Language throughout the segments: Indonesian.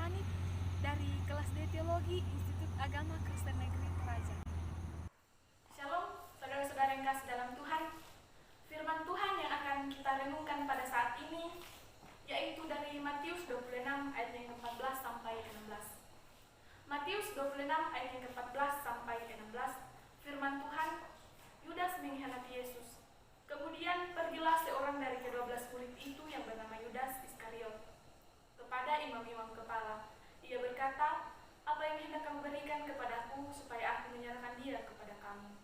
Hanif dari kelas D Teologi Institut Agama Kristen Negeri Terajan. Shalom, saudara-saudara yang kasih dalam Tuhan. Firman Tuhan yang akan kita renungkan pada saat ini yaitu dari Matius 26 ayat yang ke-14 sampai 16. Matius 26 ayat yang ke-14 sampai 16. Firman Tuhan, Yudas mengkhianati Yesus. Kemudian pergilah seorang dari ke-12 murid itu yang bernama Yudas Iskariot kepada imam-imam kepala. Ia berkata, "Apa yang hendak kamu berikan kepadaku supaya aku menyerahkan dia kepada kamu?"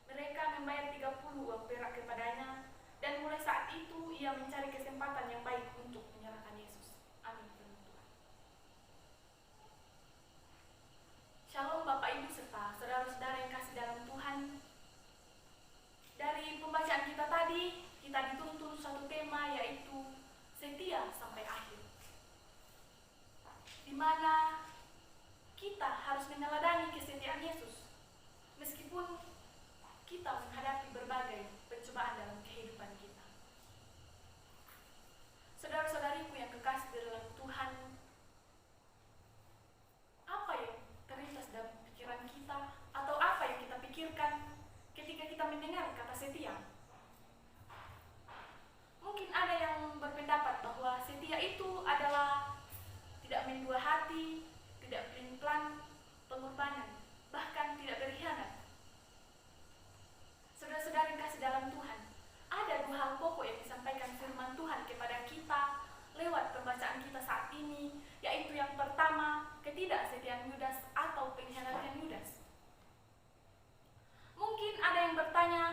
Mereka membayar 30 uang perak kepadanya, dan mulai saat itu ia mencari kesempatan yang baik untuk menyerahkan Yesus. Amin. Shalom Bapak Ibu serta saudara-saudara yang kasih dalam Tuhan. Dari pembacaan kita tadi, kita dituntun satu tema yaitu setia sampai akhir, di mana kita harus meneladani kesetiaan Yesus meskipun kita menghadapi berbagai pencobaan dalam kehidupan kita. Saudara-saudariku yang kekasih di dalam Tuhan, apa yang terlintas dalam pikiran kita atau apa yang kita pikirkan ketika kita mendengar kata setia? Mungkin ada yang berpendapat bahwa setia itu adalah tidak mendua hati, tidak pelin-pelan, pengorbanan, bahkan tidak berkhianat. Saudara-saudara yang kasih dalam Tuhan, ada dua hal pokok yang disampaikan firman Tuhan kepada kita lewat pembacaan kita saat ini, yaitu yang pertama, ketidaksetiaan Yudas atau pengkhianatan Yudas. Mungkin ada yang bertanya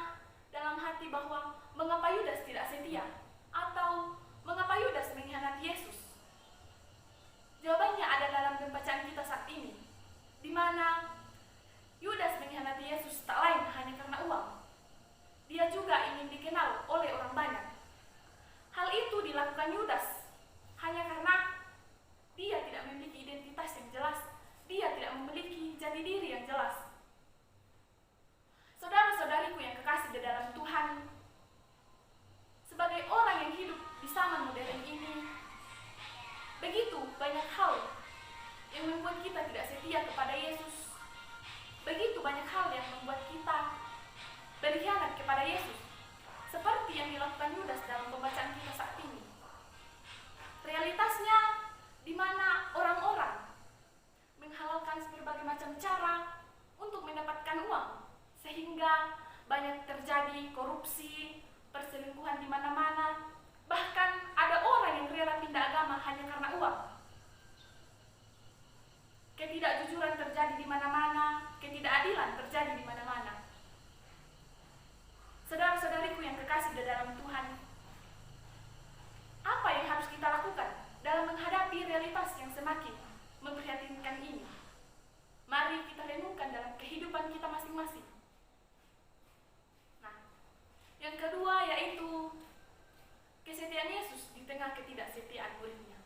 dalam hati bahwa mengapa Yudas tidak setia atau mengapa Yudas mengkhianati Yesus? Jawabannya ada dalam pembacaan kita saat ini, di mana Yudas mengkhianati Yesus tak lain hanya karena uang. Dia juga ingin dikenal oleh orang banyak. Hal itu dilakukan Yudas hanya karena dia tidak memiliki identitas yang jelas, dia tidak memiliki jati diri yang jelas. Saudara-saudariku yang kekasih di dalam Tuhan, sebagai orang yang hidup di zaman modern ini, begitu banyak hal yang membuat kita tidak setia kepada Yesus. Begitu banyak hal yang membuat kita berkhianat kepada Yesus, seperti yang dilakukan Yudas dalam pembacaan kita saat ini. Realitasnya di mana orang-orang menghalalkan berbagai macam cara untuk mendapatkan uang, sehingga banyak terjadi korupsi, perselingkuhan di mana-mana, bahkan ada orang yang rela pindah agama hanya karena uang. Ketidakjujuran terjadi di mana-mana, ketidakadilan terjadi di mana-mana. Saudara-saudariku yang kekasih di dalam Tuhan, apa yang harus kita lakukan dalam menghadapi realitas yang semakin memprihatinkan ini? Mari kita renungkan dalam kehidupan kita masing-masing. Nah, yang kedua yaitu kesetiaan Yesus di tengah ketidaksetiaan muridnya.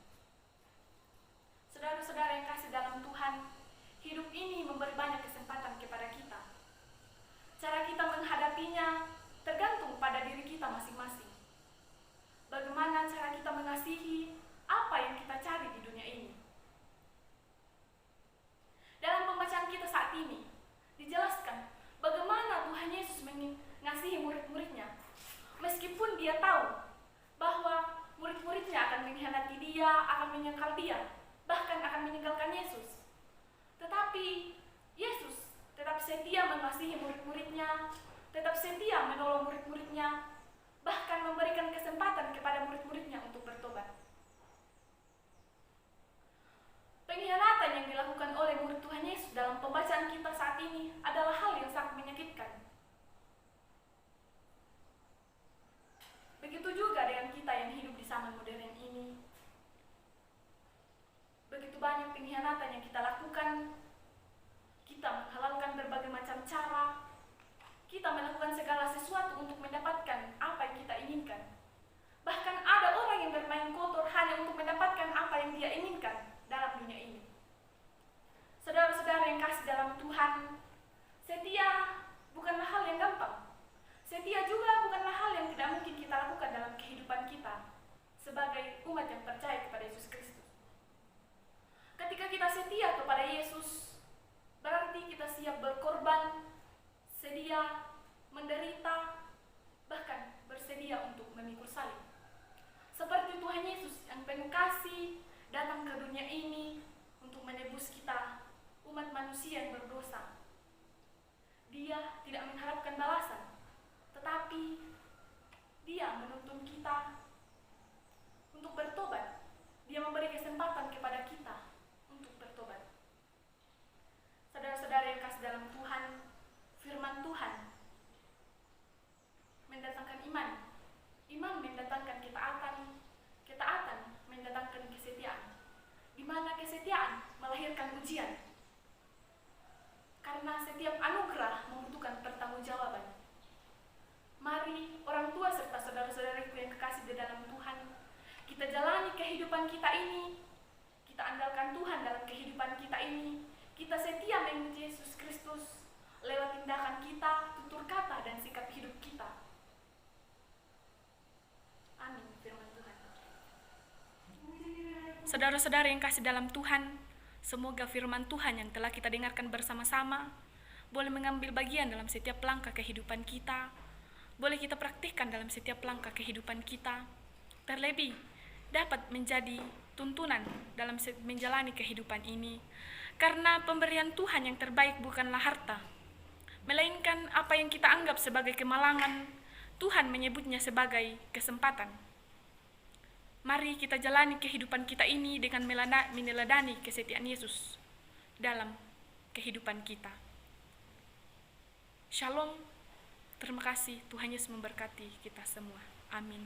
Saudara-saudara yang kasih dalam Tuhan, hidup ini memberi banyak kesempatan kepada kita. Cara kita menghadapinya tergantung pada diri kita masing-masing. Bagaimana cara kita mengasihi apa yang kita cari di dunia ini. Dalam pembacaan kita saat ini, dijelaskan bagaimana Tuhan Yesus mengasihi murid-muridnya. Meskipun dia tahu bahwa murid-muridnya akan mengkhianati dia, akan menyangkal dia, bahkan akan meninggalkan Yesus. Tetapi Yesus tetap setia mengasihi murid-muridnya, tetap setia menolong murid-muridnya, bahkan memberikan kesempatan kepada murid-muridnya untuk bertobat. Pengkhianatan yang dilakukan oleh murid Tuhan Yesus dalam pembacaan kita saat ini adalah hal yang sangat menyakitkan. Begitu juga dengan kita yang hidup di zaman modern ini. Begitu banyak pengkhianatan yang kita lakukan. Kita menghalalkan berbagai macam cara. Kita melakukan segala sesuatu untuk mendapatkan apa yang kita inginkan. Bahkan ada orang yang bermain kotor hanya untuk mendapatkan apa yang dia inginkan dalam dunia ini. Saudara-saudara yang kasih dalam Tuhan, setia bukanlah hal yang gampang. Setia juga bukanlah hal yang tidak mungkin kita lakukan dalam kehidupan kita sebagai umat yang percaya kepada Yesus Kristus. rela, menderita, bahkan bersedia untuk memikul salib. Seperti Tuhan Yesus yang penuh kasih datang ke dunia ini untuk menebus kita, umat manusia yang berdosa. Dia tidak mengharapkan balasan, tetapi Dia menuntun kita untuk bertobat. Dia memberi kesempatan kepada kita untuk bertobat. Saudara-saudara yang kasih dalam Tuhan, firman Tuhan mendatangkan iman. Iman mendatangkan ketaatan. Ketaatan mendatangkan kesetiaan. Di mana kesetiaan melahirkan ujian. Karena setiap anugerah membutuhkan pertanggungjawaban. Mari orang tua serta saudara-saudaraku yang kekasih di dalam Tuhan, kita jalani kehidupan kita ini, kita andalkan Tuhan dalam kehidupan kita ini, kita setia mengikuti Yesus Kristus lewat tindakan kita, tutur kata, dan sikap hidup kita. Amin, firman Tuhan. Saudara-saudara yang kasih dalam Tuhan, semoga firman Tuhan yang telah kita dengarkan bersama-sama boleh mengambil bagian dalam setiap langkah kehidupan kita, boleh kita praktikkan dalam setiap langkah kehidupan kita, terlebih dapat menjadi tuntunan dalam menjalani kehidupan ini. Karena pemberian Tuhan yang terbaik bukanlah harta, melainkan apa yang kita anggap sebagai kemalangan, Tuhan menyebutnya sebagai kesempatan. Mari kita jalani kehidupan kita ini dengan meneladani kesetiaan Yesus dalam kehidupan kita. Shalom. Terima kasih, Tuhan Yesus memberkati kita semua. Amin.